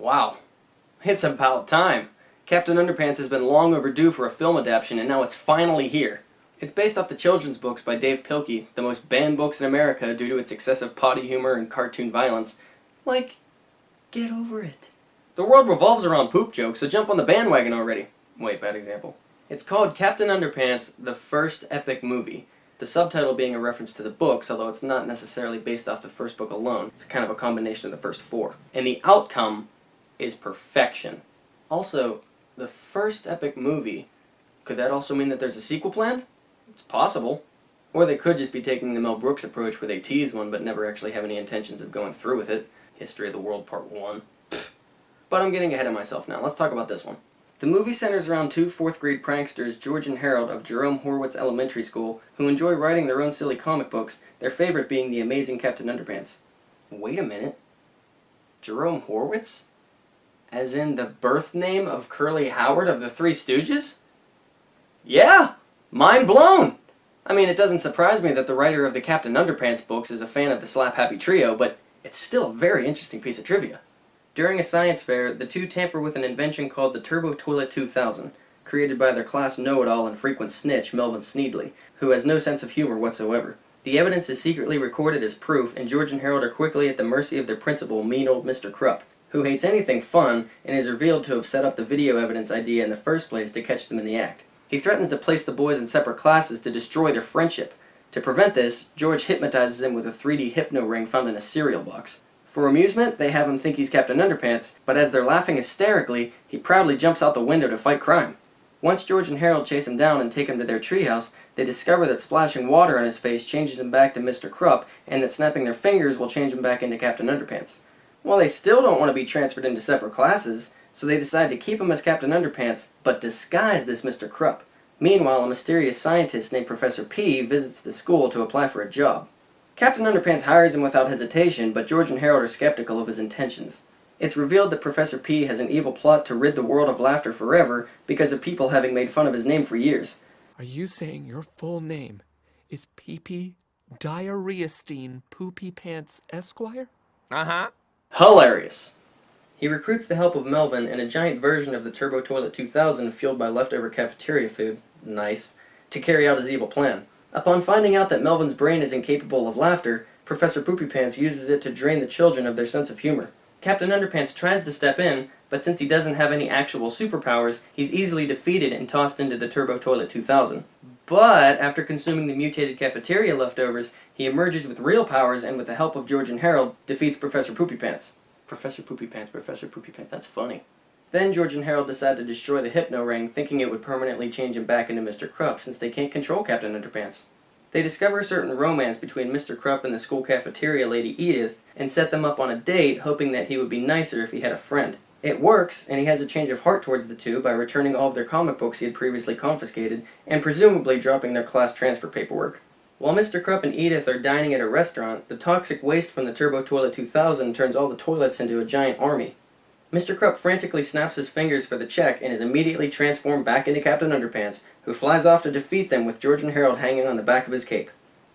Wow, it's about time. Captain Underpants has been long overdue for a film adaptation, and now it's finally here. It's based off the children's books by Dave Pilkey, the most banned books in America due to its excessive potty humor and cartoon violence. Like, get over it. The world revolves around poop jokes, so jump on the bandwagon already. Wait, bad example. It's called Captain Underpants, the First Epic Movie. The subtitle being a reference to the books, although it's not necessarily based off the first book alone. It's kind of a combination of the first four. And the outcome is perfection. Also, the first epic movie, could that also mean that there's a sequel planned? It's possible. Or they could just be taking the Mel Brooks approach where they tease one but never actually have any intentions of going through with it. History of the World Part 1. But I'm getting ahead of myself now. Let's talk about this one. The movie centers around two fourth-grade pranksters, George and Harold of Jerome Horwitz Elementary School, who enjoy writing their own silly comic books, their favorite being the amazing Captain Underpants. Wait a minute. Jerome Horwitz? As in the birth name of Curly Howard of the Three Stooges? Yeah! Mind blown! I mean, it doesn't surprise me that the writer of the Captain Underpants books is a fan of the Slap Happy Trio, but it's still a very interesting piece of trivia. During a science fair, the two tamper with an invention called the Turbo Toilet 2000, created by their class know-it-all and frequent snitch, Melvin Sneedley, who has no sense of humor whatsoever. The evidence is secretly recorded as proof, and George and Harold are quickly at the mercy of their principal, mean old Mr. Krupp, who hates anything fun and is revealed to have set up the video evidence idea in the first place to catch them in the act. He threatens to place the boys in separate classes to destroy their friendship. To prevent this, George hypnotizes him with a 3D hypno ring found in a cereal box. For amusement, they have him think he's Captain Underpants, but as they're laughing hysterically, he proudly jumps out the window to fight crime. Once George and Harold chase him down and take him to their treehouse, they discover that splashing water on his face changes him back to Mr. Krupp, and that snapping their fingers will change him back into Captain Underpants. Well, they still don't want to be transferred into separate classes, so they decide to keep him as Captain Underpants, but disguise this Mr. Krupp. Meanwhile, a mysterious scientist named Professor P visits the school to apply for a job. Captain Underpants hires him without hesitation, but George and Harold are skeptical of his intentions. It's revealed that Professor P has an evil plot to rid the world of laughter forever because of people having made fun of his name for years. Are you saying your full name is Pee-Pee Diarrheastein Poopy Pants Esquire? Uh-huh. Hilarious. He recruits the help of Melvin and a giant version of the Turbo Toilet 2000 fueled by leftover cafeteria food, nice, to carry out his evil plan. Upon finding out that Melvin's brain is incapable of laughter, Professor Poopy Pants uses it to drain the children of their sense of humor. Captain Underpants tries to step in, but since he doesn't have any actual superpowers, he's easily defeated and tossed into the Turbo Toilet 2000. But after consuming the mutated cafeteria leftovers, he emerges with real powers and with the help of George and Harold, defeats Professor Poopy Pants. Professor Poopy Pants, that's funny. Then George and Harold decide to destroy the hypno ring, thinking it would permanently change him back into Mr. Krupp, since they can't control Captain Underpants. They discover a certain romance between Mr. Krupp and the school cafeteria lady Edith, and set them up on a date, hoping that he would be nicer if he had a friend. It works, and he has a change of heart towards the two by returning all of their comic books he had previously confiscated, and presumably dropping their class transfer paperwork. While Mr. Krupp and Edith are dining at a restaurant, the toxic waste from the Turbo Toilet 2000 turns all the toilets into a giant army. Mr. Krupp frantically snaps his fingers for the check and is immediately transformed back into Captain Underpants, who flies off to defeat them with George and Harold hanging on the back of his cape.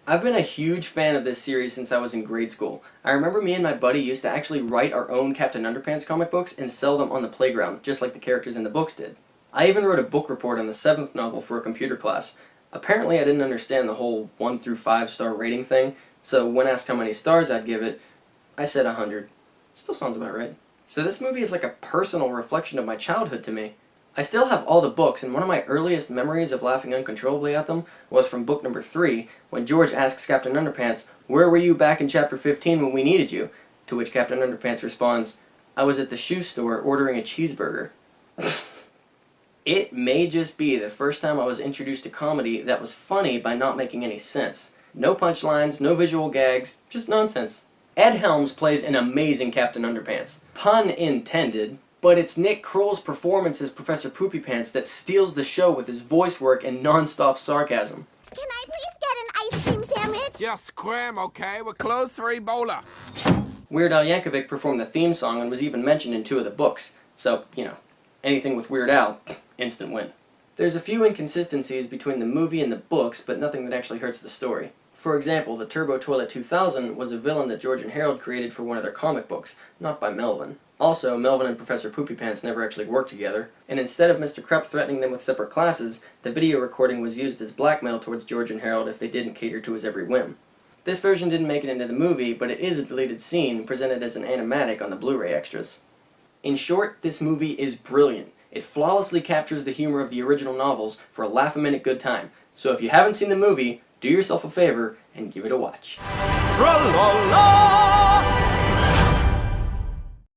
I've been a huge fan of this series since I was in grade school. I remember me and my buddy used to actually write our own Captain Underpants comic books and sell them on the playground, just like the characters in the books did. I even wrote a book report on the 7th novel for a computer class. Apparently I didn't understand the whole 1 through 5 star rating thing, so when asked how many stars I'd give it, I said 100. Still sounds about right. So this movie is like a personal reflection of my childhood to me. I still have all the books, and one of my earliest memories of laughing uncontrollably at them was from book number 3, when George asks Captain Underpants, "Where were you back in chapter 15 when we needed you?" To which Captain Underpants responds, "I was at the shoe store ordering a cheeseburger." It may just be the first time I was introduced to comedy that was funny by not making any sense. No punchlines, no visual gags, just nonsense. Ed Helms plays an amazing Captain Underpants. Pun intended. But it's Nick Kroll's performance as Professor Poopy Pants that steals the show with his voice work and non-stop sarcasm. Can I please get an ice cream sandwich? Just scram, okay? We're closed for Ebola. Weird Al Yankovic performed the theme song and was even mentioned in 2 of the books. So, anything with Weird Al, instant win. There's a few inconsistencies between the movie and the books, but nothing that actually hurts the story. For example, the Turbo Toilet 2000 was a villain that George and Harold created for one of their comic books, not by Melvin. Also, Melvin and Professor Poopy Pants never actually worked together, and instead of Mr. Krupp threatening them with separate classes, the video recording was used as blackmail towards George and Harold if they didn't cater to his every whim. This version didn't make it into the movie, but it is a deleted scene presented as an animatic on the Blu-ray extras. In short, this movie is brilliant. It flawlessly captures the humor of the original novels for a laugh-a-minute good time. So if you haven't seen the movie, do yourself a favor and give it a watch. Tra-la-la!